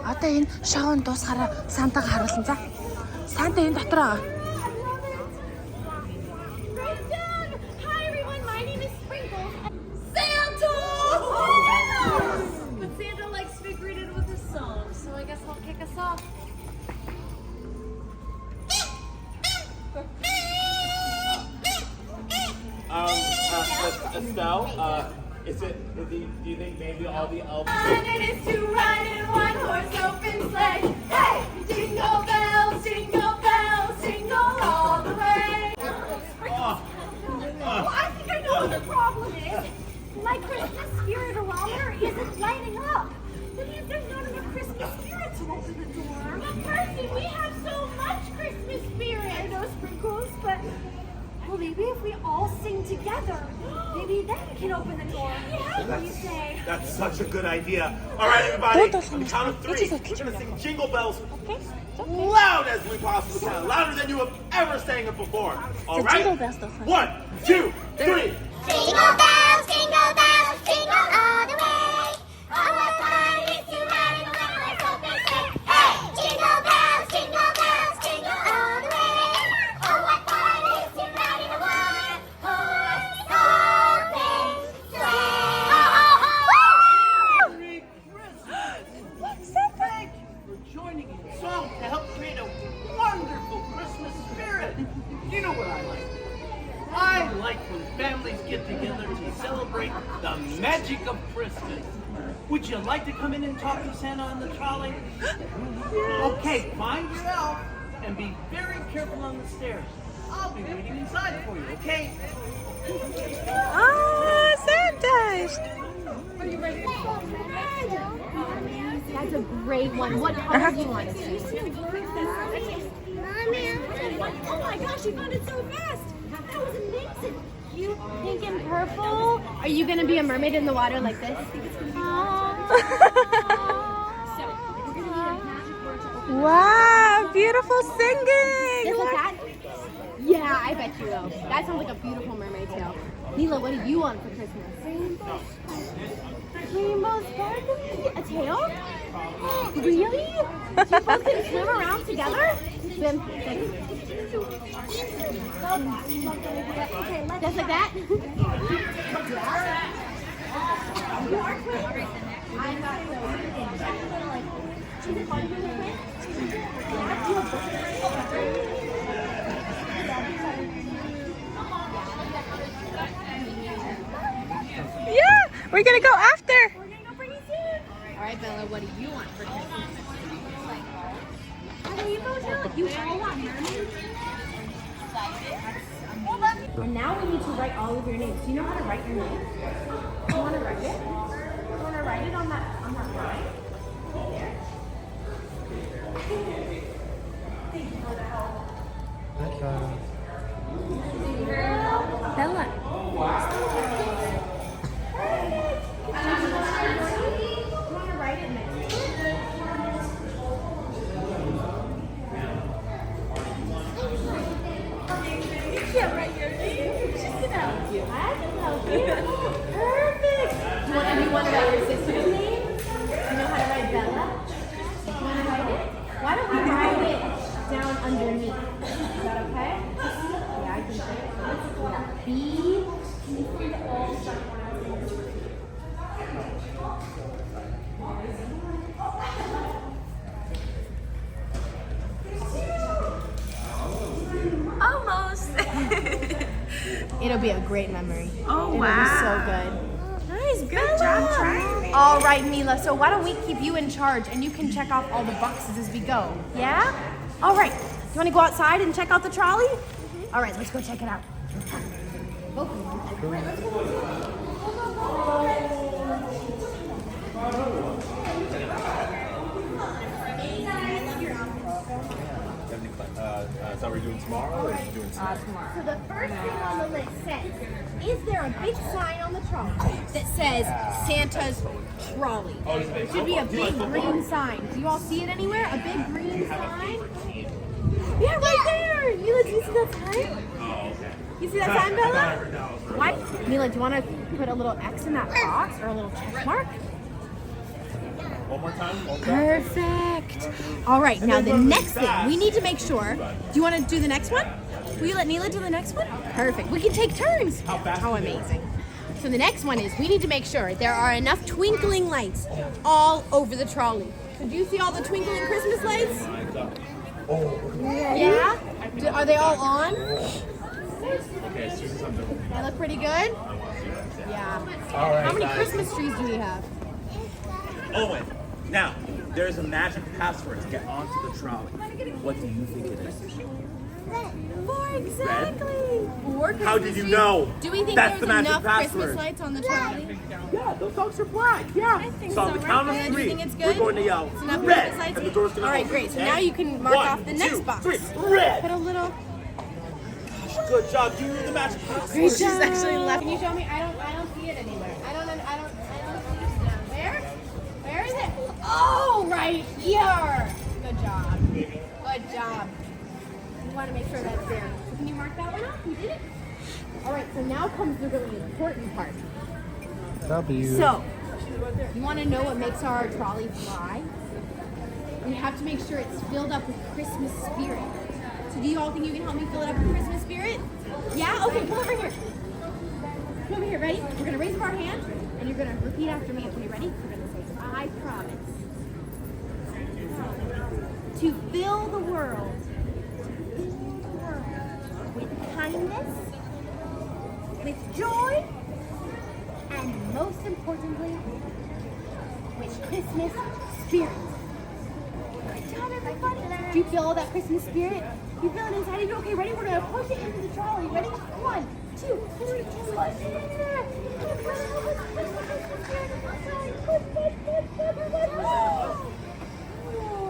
Одоо энэ шоунд дуусахаараа Сантаг харуулсан за. Санта энэ дотор байгаа. Hi everyone, my name is Sprinkles. Santa! But Santa likes to be greeted with a song, so I guess I'll kick us off. Estelle, do you think maybe all the elves... Fun it is to ride in one horse open sleigh. Hey! Jingle bells, jingle all the way. Well, I think I know what the problem is. My Christmas spirit-a-roller isn't lighting up. That means there's not enough Christmas spirit to open the door. But Percy, we have so much Christmas spirit. I know, Sprinkles, but... Well, maybe if we all sing together, maybe then we can open the door. Yeah, what do you say? That's such a good idea. All right, everybody, on the count of 3, we're going to sing Jingle Bells loud as we possibly can. Louder than you have ever sang it before. All right? 1, 2, 3. Jingle bells, jingle all the way. Oh, what fun it is to ride in a one-horse open sleigh. Hey! Jingle bells, jingle all the way. Oh, what fun it is to ride in a one-horse open sleigh. Oh, oh, oh! Merry Christmas! Thank you for joining in song to help create a wonderful Christmas spirit. You know what I like? I like when families get together to celebrate the magic of Christmas. Would you like to come in and talk to Santa on the trolley? Okay, find your elf and be very careful on the stairs. I'll be waiting inside for you, okay? Ah, Santa! That's a great one. What color do you want to see? Oh my gosh, you found it so fast! That was amazing! Cute, pink and purple. Are you gonna be a mermaid in the water like this? Wow, beautiful singing! Just like that? Yeah, I bet you will. That sounds like a beautiful mermaid tail. Mila, what do you want for Christmas? Rainbow sparkly? A tail? Really? You both can swim around together? Swim. Just like that? Yeah, we're gonna go after. We're gonna go pretty soon. All right, Bella, what do you want for Christmas? You all want mermaids? And now we need to write all of your names. Do you know how to write your name? Do you want to write it? You want to write it on that line? Bella. You want to write it next? Perfect! Do you want anyone to write your sister's name? Do you know how to write Bella? Do you want to write it? Why don't we write it down underneath? Is that okay? Yeah, I can say it. Yeah. B. Can you see the all start Almost. It'll be a great memory. Oh, It'll wow. be so good. Nice, good job trying. All right, Mila. So why don't we keep you in charge and you can check off all the boxes as we go? Yeah? All right. You want to go outside and check out the trolley? All right, let's go check it out. Is that what we're doing tomorrow, or are you doing tonight? So the first thing on the list says, is there a big sign on the trolley that says Santa's trolley? It should be a big green sign. Do you all see it anywhere? A big green sign? Yeah, right there! Mila, do you see that sign? Oh, okay. You see that sign, Bella? Why? Mila, do you want to put a little X in that box or a little check mark? One more time. Perfect. All right, now the next thing we need to make sure. Do you want to do the next one? Will you let Neela do the next one? Perfect. We can take turns. How amazing. So the next one is we need to make sure there are enough twinkling lights all over the trolley. So do you see all the twinkling Christmas lights? Yeah? Are they all on? They look pretty good? Yeah. How many Christmas trees do we have? Owen, now, there's a magic password to get onto the trolley. What do you think it is? Four exactly. Four Christmas How did you trees? know? Do we think That's there's the magic enough password. Christmas lights on the trolley? Yeah, those dogs are black. Yeah. I think So on so, the count right? of Do you three, think it's we're good? going to yell It's enough red, Christmas lights? and the door's going to All right, open. great. So Okay? now you can mark One, off the next two, box. three. Red. Put a little. Good job. You knew the magic password. Great job. She's actually left. Can you show me? I don't see it anywhere. I don't understand. Where? Where is it? Oh, right here. Good job. Good job. You want to make sure that's there. So can you mark that one off? You did it. All right. So now comes the really important part. W. So, you want to know what makes our trolley fly? We have to make sure it's filled up with Christmas spirit. So do you all think you can help me fill it up with Christmas spirit? Yeah? Okay, come over here. Come over here, ready? We're going to raise up our hand, and you're going to repeat after me. Okay, ready? We're going to say, I promise to fill the world with kindness, with joy, and most importantly, with Christmas spirit. Good job, everybody. Do you feel all that Christmas spirit? You feel it inside of you? Okay, ready? We're going to push it into the trolley. Ready? 1, 2, 3, push it in there.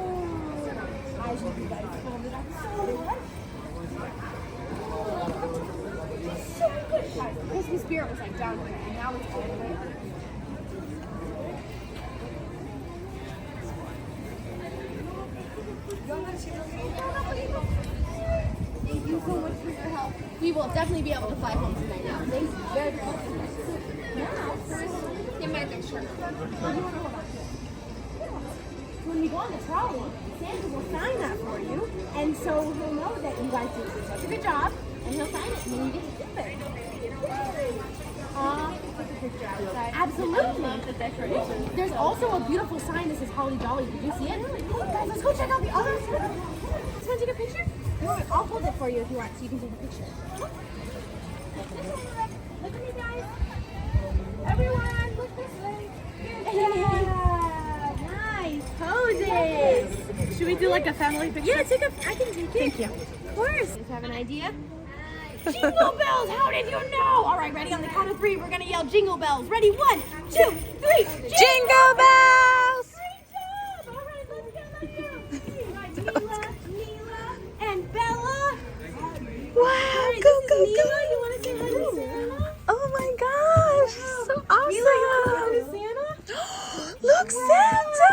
As you guys pulled it up so much. So good. Guys, the Christmas spirit was like down here, and now it's good. Thank you so much for your help. We will definitely be able to fly home tonight now. Thank you very much. Now, first, get my picture. When we go on the trolley, Santa will sign that for you, and so he'll know that you guys did such a good job, and he'll sign it, and then you get to keep it. Take a picture outside. Absolutely. There's also a beautiful sign that says Holly Jolly. Did you see it? Guys, let's go check out the other side. Just want to take a picture? I'll hold it for you if you want, so you can take a picture. Look at me, guys. Everyone, look this way. Yeah, nice poses. Should we do like a family picture? Yeah, I can take it. Thank you. Of course. You have an idea? Jingle bells! How did you know? All right, ready? On the count of 3, we're gonna yell jingle bells. Ready? 1, 2, 3. Jingle bells! Great job! All right, let's go. Right, Neela, and Bella. Wow, This go, is go, Neela. go. You want to say hi to Santa? Oh my gosh, so Neela, you want to awesome. say hi to Santa? Look, Santa!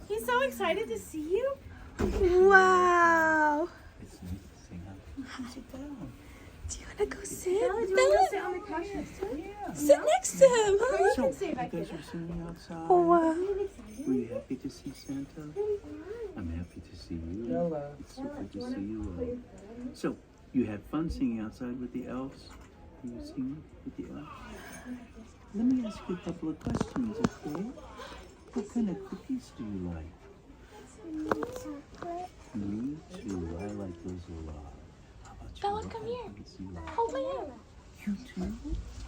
He's so excited to see you. Wow. Do you want to go sit? Bella, do you want to sit on the couch next to him? Sit next to him, huh? You can stay back there. You guys are sitting outside. Oh, wow. Were you happy to see Santa? I'm happy to see you. It's so good to see you all. So, you had fun singing outside with the elves? You were singing with the elves? Let me ask you a couple of questions, okay? What kind of cookies do you like? Me too. I like those a lot. How about you? Bella, What come kind of here. cookies do you like? Hold my hand. You too?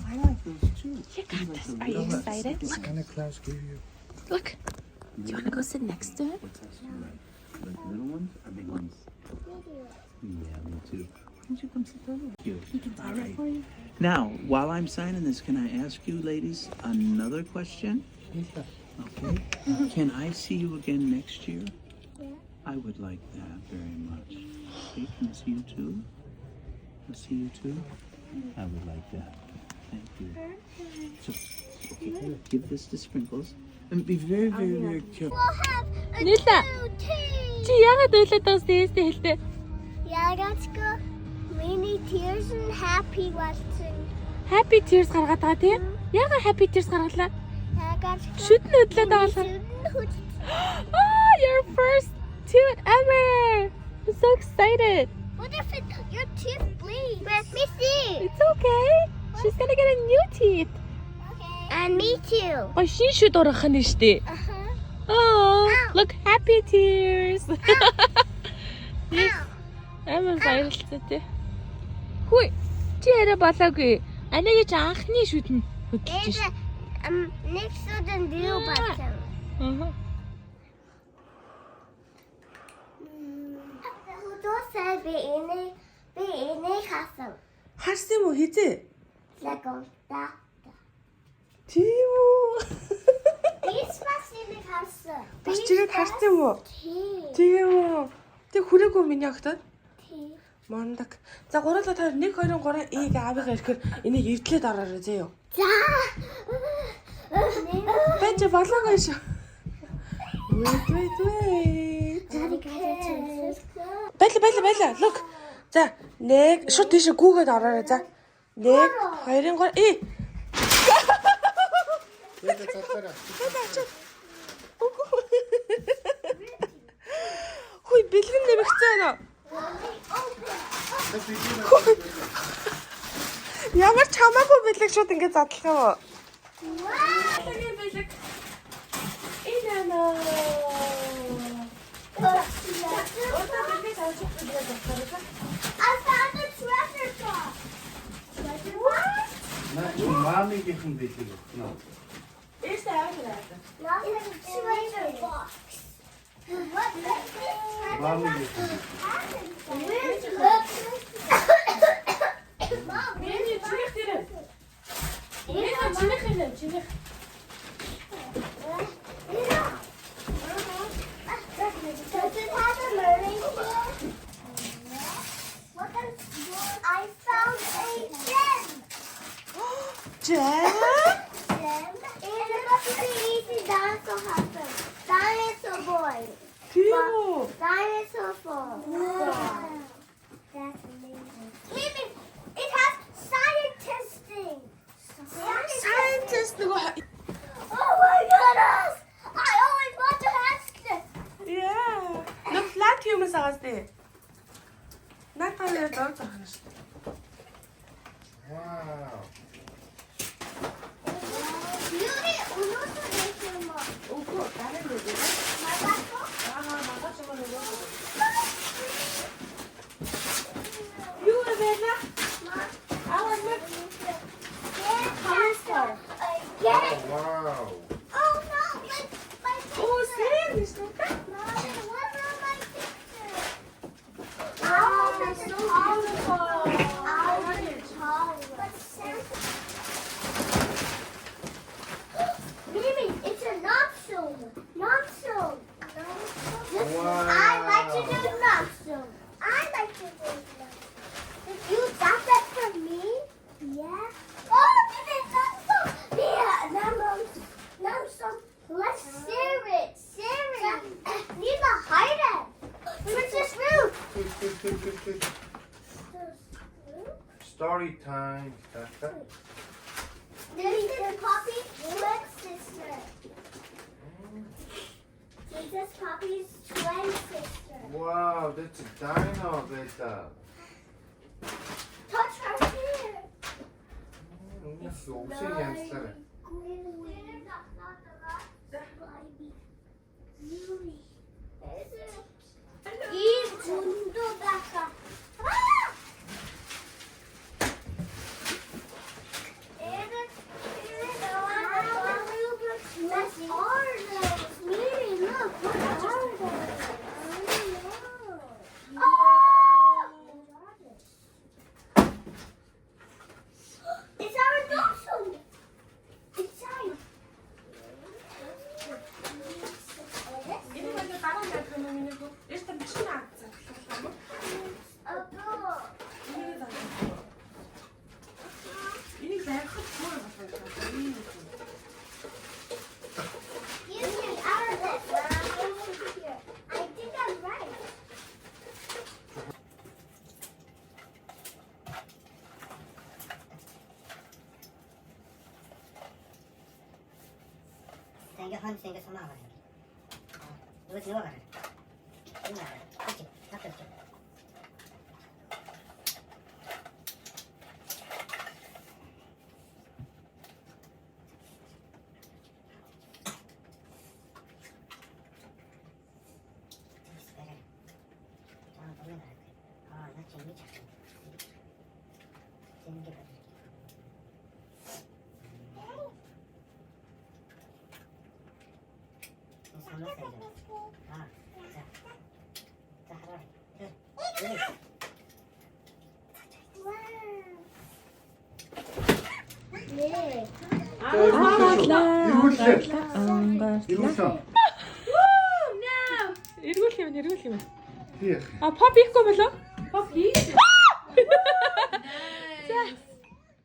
I like those too. You got like this. the Are you little ones. excited? Look, Santa Claus give you. look. Do you want to go sit next to him? What types do you like? Like little ones or big ones? Yeah, me too. Why don't you come sit down with you? He can sign it for you. Now, while I'm signing this, can I ask you ladies another question? Okay. Can I see you again next year? Yeah. I would like that very much. Okay, can I see you too? I'll see you too? I would like that. Thank you. So, okay, give this to Sprinkles. And be very, very, very careful. We'll have a Nita. new team. Чи яагаад үйлдэл дээстэй хэлтэй? Яагацко many tears and happy watching. Happy Tears гаргаад байгаа тийм? Яагаад Happy Tears гаргалаа? Шүтэн хөдлөө дагалаа. Oh, your first tooth ever. I'm so excited. What if your tooth bleeds? Let me see. It's okay. She's gonna get a new teeth. Okay. And me too. Oh, she should орох нь штэ. Oh, look, happy tears. Yes. Амар баярлалтай. Хүй, чи яриа болоогүй. Анагийн чи анхны шүтэн хөдлөж ш. Next to the blue button. Who said be in a castle? Харсан юм уу хизээ? Lego that. Тийм үү. This was in the castle. Бас чирээд харсан юм уу? Тийм үү. Тэг хүрээгүй миний огтод. Мондаг. За гурлаа та 1 2 3 ийг аавыгаа ирэхээр энийг эвдлээд ороорой зөө. За. Бэж болоогүй шүү. Wait. Байла. Look. За, 1 шууд тийш гүүгээд ороорой за. 1 2 3 ээ. Хүй бэлгэн нэмэгцээ байна. Ямар чамаагүй бэлэг шууд ингэ задлах юм уу? Бэлэг. Инана. I found a treasure box. Treasure what? Маамигийнхэн бэлэг өгнө. It's the Treasure box. What is this? Маамигийнхэн. Mom, does it have a learning field? I found a gem. Gem? Gem. And it must be easy dinosaur husband. Dinosaur boy. Cute. Dinosaur boy. Wow. That's amazing. Mimi, it has scientisting. Scientist нөгөө Oh my goodness! I always want to ask this. Yeah. Look flat humans агаас дээ. Наталээ дор захна шүү. Вау. Beauty, illumination mode. Үгүй дараа нь үү. Magato? Магаач юм уу. Юу вэ? Аваа мэ. Faster. Again. Вау. Oh no, my Oh, picture. serious? Mommy, what's on my picture? Oh, that's so beautiful. Mimi, it's a non-zoom. Non-zoom. Wow. I like to do non-zoom. I like to do non-zoom. You got that for me? Yeah. Oh, Mimi, non-zoom. Yeah, non-zoom. Let's share it. Share it. Need to hide it. Princess Ruth. Story time. Princess Poppy's twin sister. Princess Poppy's twin sister. Wow, that's a dino, beta. Touch her hair. Nasıl olsun gençler? 이 분도다가 That's ours. Miri, look. What are those? It's our dog. It's ours. Using our list. I think I'm right. 세게 손 나가라. 이거 넣어가라. 넣어가라. 그렇지. 딱 그렇지. 나 재미 찾아. 재밌게 봐. 읽으시면. Hier. 아, 파피 읽으면서? 파피?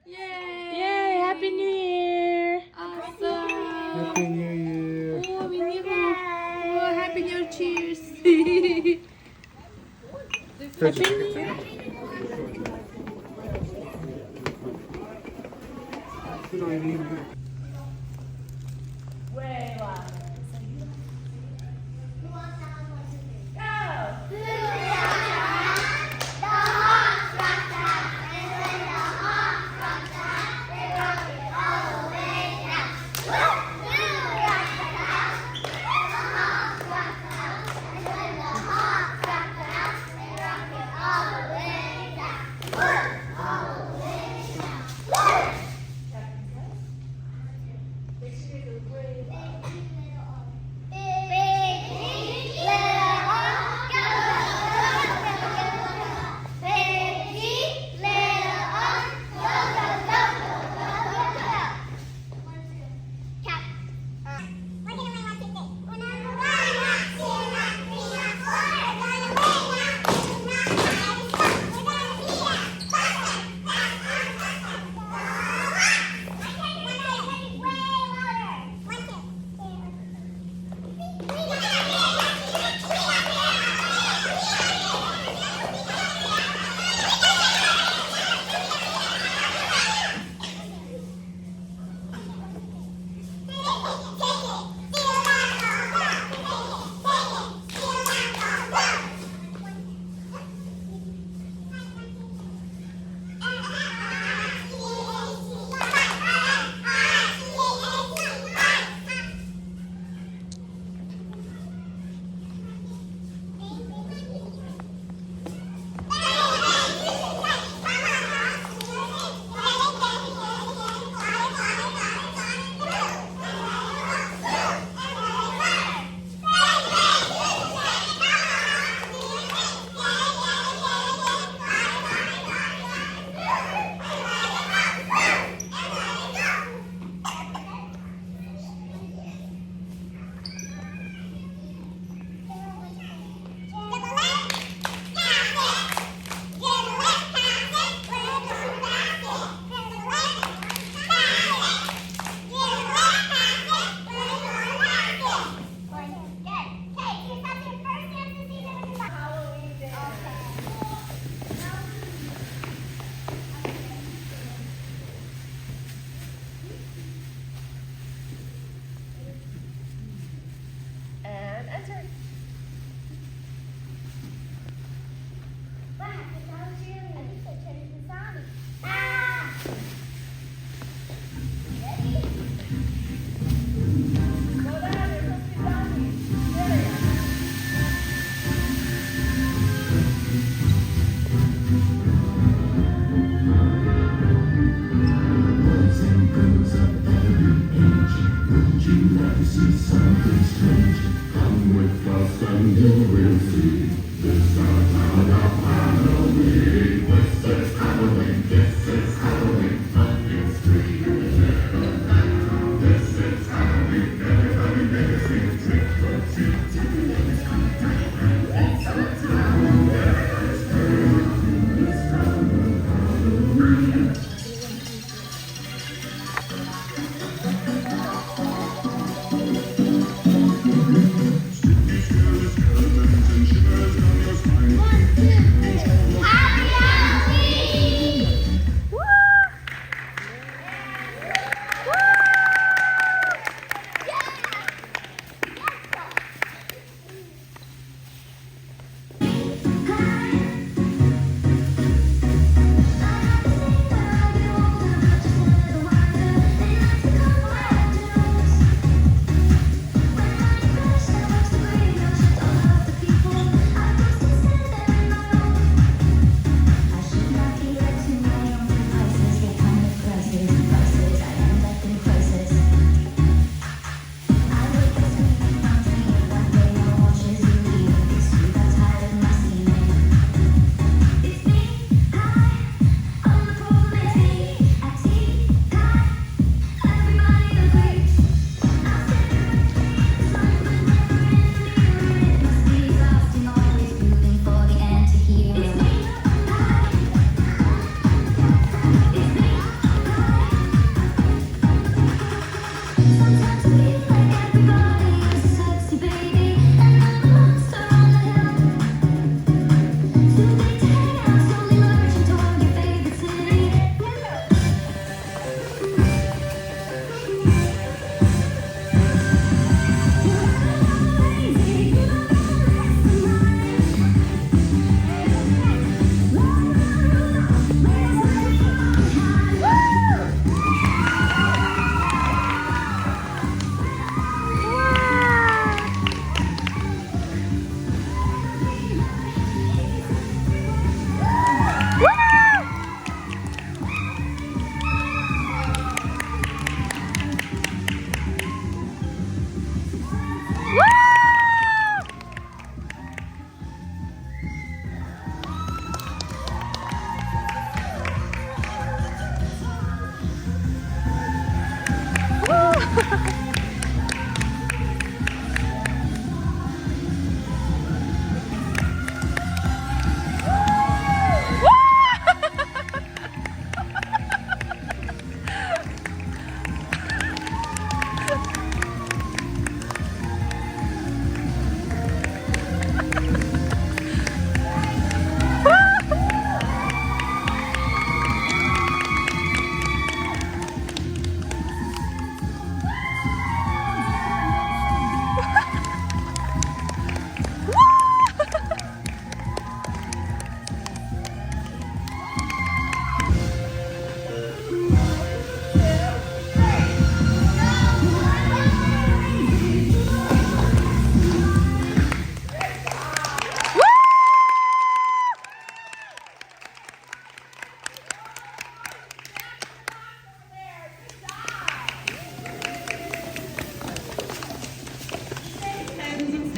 Yay! Happy New Year! Happy New Year. Happy New Year! Cheers!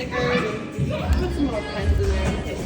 stickers and put some more pens in there.